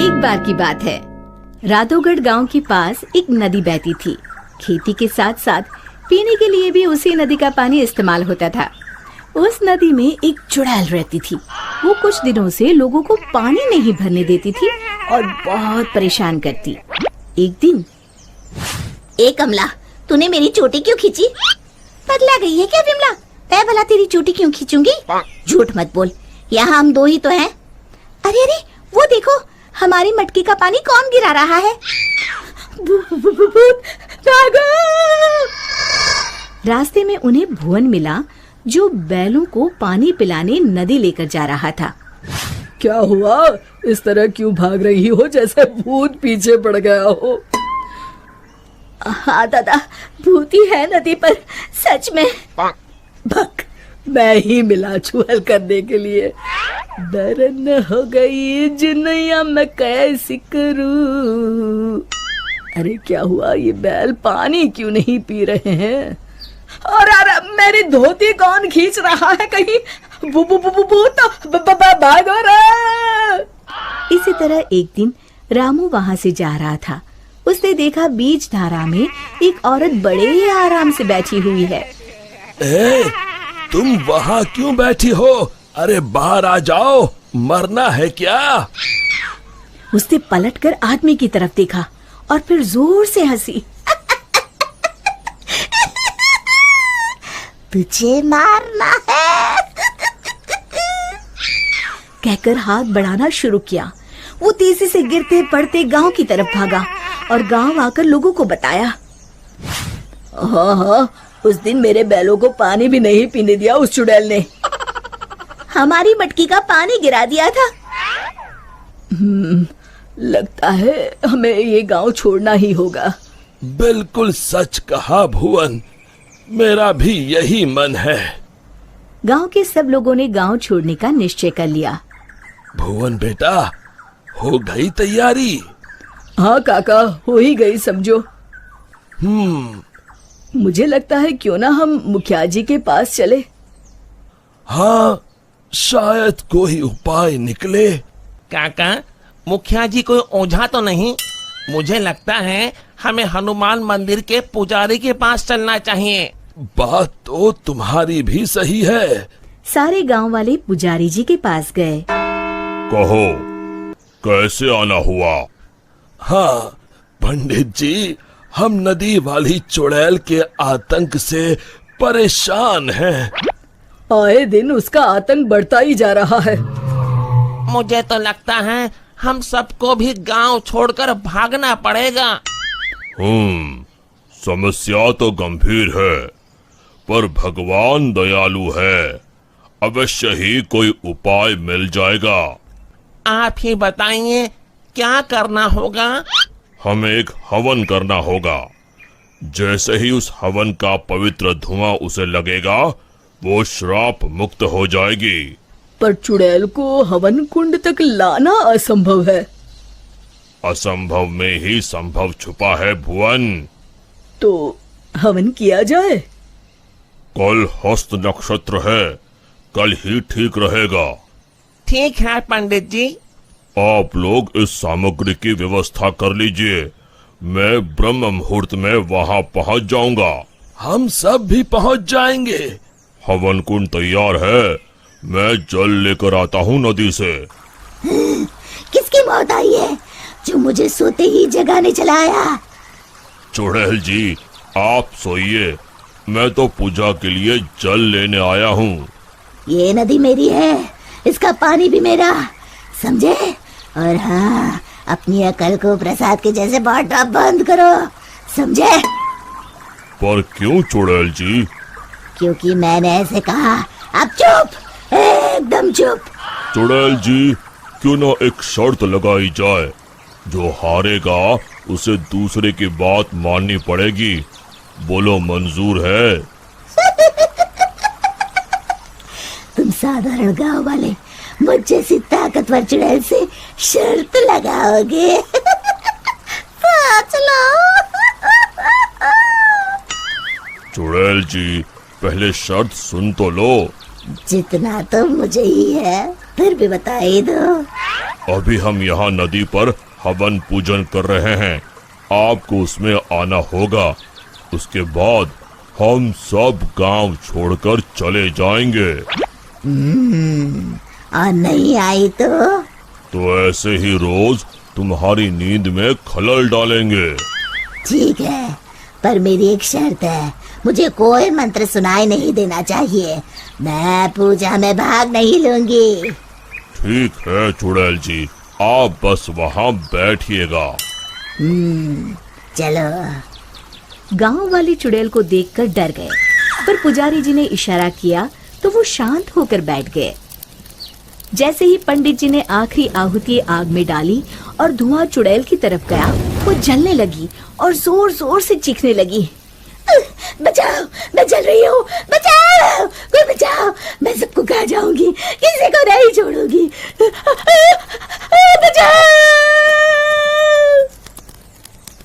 एक बार की बात है, राधोगढ़ गांव के पास एक नदी बहती थी। खेती के साथ साथ पीने के लिए भी उसी नदी का पानी इस्तेमाल होता था। उस नदी में एक चुड़ैल रहती थी। वो कुछ दिनों से लोगों को पानी नहीं भरने देती थी और बहुत परेशान करती। एक दिन, ए कमला, तूने मेरी चोटी क्यों खींची? पगला गई है क्या विमला? मैं भला तेरी चोटी क्यों खींचूंगी? झूठ मत बोल, यहाँ हम दो ही तो हैं। अरे अरे, वो देखो, हमारी मटकी का पानी कौन गिरा रहा है? रास्ते में उन्हें भुवन मिला, जो बैलों को पानी पिलाने नदी लेकर जा रहा था। क्या हुआ? इस तरह क्यों भाग रही हो जैसे भूत पीछे पड़ गया हो? हाँ दादा, भूत ही है नदी पर, सच में। भक, मैं ही मिला चुहल करने के लिए। दरन हो गई जिनैया मैं कैसी करूं। अरे क्या हुआ? ये बैल पानी क्यों नहीं पी रहे हैं? और मेरी धोती कौन खींच रहा है? कहीं भूत भागो रे। इसी तरह एक दिन रामू वहाँ से जा रहा था। उसने देखा बीच धारा में एक औरत बड़े आराम से बैठी हुई है। ए, तुम वहाँ क्यों बैठी हो? अरे बाहर आ जाओ, मरना है क्या? उसने पलटकर आदमी की तरफ देखा और फिर जोर से हंसी। तुझे मारना है कहकर हाथ बढ़ाना शुरू किया। वो तेजी से गिरते पड़ते गांव की तरफ भागा और गांव आकर लोगों को बताया। हाँ, उस दिन मेरे बैलों को पानी भी नहीं पीने दिया उस चुड़ैल ने। हमारी मटकी का पानी गिरा दिया था। लगता है हमें ये गांव छोड़ना ही होगा। बिल्कुल सच कहा भुवन, मेरा भी यही मन है। गांव के सब लोगों ने गांव छोड़ने का निश्चय कर लिया। भुवन बेटा, हो गई तैयारी? हाँ काका, हो ही गई समझो। हम्म, मुझे लगता है क्यों ना हम मुखिया जी के पास चले। हाँ, शायद कोई उपाय निकले। काका, मुखिया जी कोई ओझा तो नहीं? मुझे लगता है हमें हनुमान मंदिर के पुजारी के पास चलना चाहिए। बात तो तुम्हारी भी सही है। सारे गांव वाले पुजारी जी के पास गए। कहो, कैसे आना हुआ? हाँ पंडित जी, हम नदी वाली चुड़ैल के आतंक से परेशान हैं। आए दिन उसका आतंक बढ़ता ही जा रहा है। मुझे तो लगता है हम सबको भी गांव छोड़कर भागना पड़ेगा। समस्या तो गंभीर है, पर भगवान दयालु है। अवश्य ही कोई उपाय मिल जाएगा। आप ही बताइए, क्या करना होगा? हमें एक हवन करना होगा। जैसे ही उस हवन का पवित्र धुआं उसे लगेगा, वो श्राप मुक्त हो जाएगी। पर चुड़ैल को हवन कुंड तक लाना असंभव है। असंभव में ही संभव छुपा है भुवन। तो हवन किया जाए। कल हस्त नक्षत्र है, कल ही ठीक रहेगा। ठीक है पंडित जी। आप लोग इस सामग्री की व्यवस्था कर लीजिए। मैं ब्रह्म मुहूर्त में वहाँ पहुँच जाऊंगा। हम सब भी पहुँच जाएंगे। हवन कुंड तैयार है, मैं जल लेकर आता हूँ नदी से। किसकी मौत आई है जो मुझे सोते ही जगाने चला आया? चुड़ैल जी, आप सोइए, मैं तो पूजा के लिए जल लेने आया हूँ। ये नदी मेरी है, इसका पानी भी मेरा, समझे? और हाँ, अपनी अकल को प्रसाद के जैसे बांटना बंद करो, समझे? पर क्यों चुड़ैल जी? क्योंकि मैंने ऐसे कहा। अब चुप, एकदम चुप। चुड़ैल जी, क्यों ना एक शर्त लगाई जाए। जो हारेगा उसे दूसरे की बात माननी पड़ेगी। बोलो, मंजूर है? तुम साधारण गांव वाले मुझ जैसी ताकतवर चुड़ैल से शर्त लगाओगे? चुड़ैल जी, पहले शर्त सुन तो लो। जितना तो मुझे ही है, फिर भी बता ही दो। अभी हम यहाँ नदी पर हवन पूजन कर रहे हैं, आपको उसमें आना होगा। उसके बाद हम सब गांव छोड़कर चले जाएंगे। और नहीं आई तो ऐसे ही रोज तुम्हारी नींद में खलल डालेंगे। ठीक है, पर मेरी एक शर्त है, मुझे कोई मंत्र सुनाई नहीं देना चाहिए। मैं पूजा में भाग नहीं लूंगी। ठीक है चुड़ैल जी, आप बस वहाँ बैठिएगा। चलो। गांव वाले चुड़ैल को देखकर डर गए, पर पुजारी जी ने इशारा किया तो वो शांत होकर बैठ गए। जैसे ही पंडित जी ने आखिरी आहुति आग में डाली और धुआं चुड़ैल की तरफ गया, वो जलने लगी और जोर जोर से चीखने लगी। बचाओ, मैं जल रही हूँ, बचाओ, कोई बचाओ, मैं सबको खा जाऊंगी, किसी को नहीं छोड़ूंगी, बचाओ।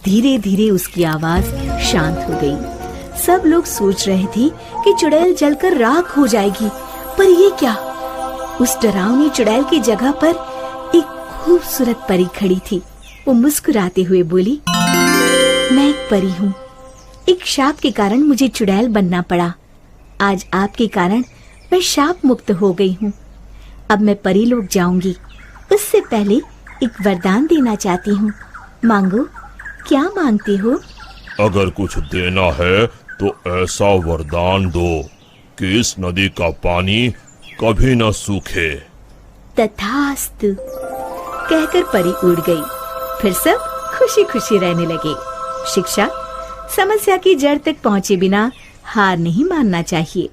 धीरे धीरे उसकी आवाज शांत हो गई। सब लोग सोच रहे थे कि चुड़ैल जलकर राख हो जाएगी, पर ये क्या? उस डरावनी चुड़ैल की जगह पर एक खूबसूरत परी खड़ी थी। वो मुस्कुराते हुए बोली, मैं एक परी हूँ। एक शाप के कारण मुझे चुड़ैल बनना पड़ा। आज आपके कारण मैं शाप मुक्त हो गई हूँ। अब मैं परी लोग जाऊंगी। उससे पहले एक वरदान देना चाहती हूँ। मांगो, क्या मांगती हो? अगर कुछ देना है तो ऐसा वरदान दो कि इस नदी का पानी कभी न सूखे। तथास्तु कहकर परी उड़ गई। फिर सब खुशी खुशी रहने लगे। शिक्षा, समस्या की जड़ तक पहुंचे बिना हार नहीं मानना चाहिए।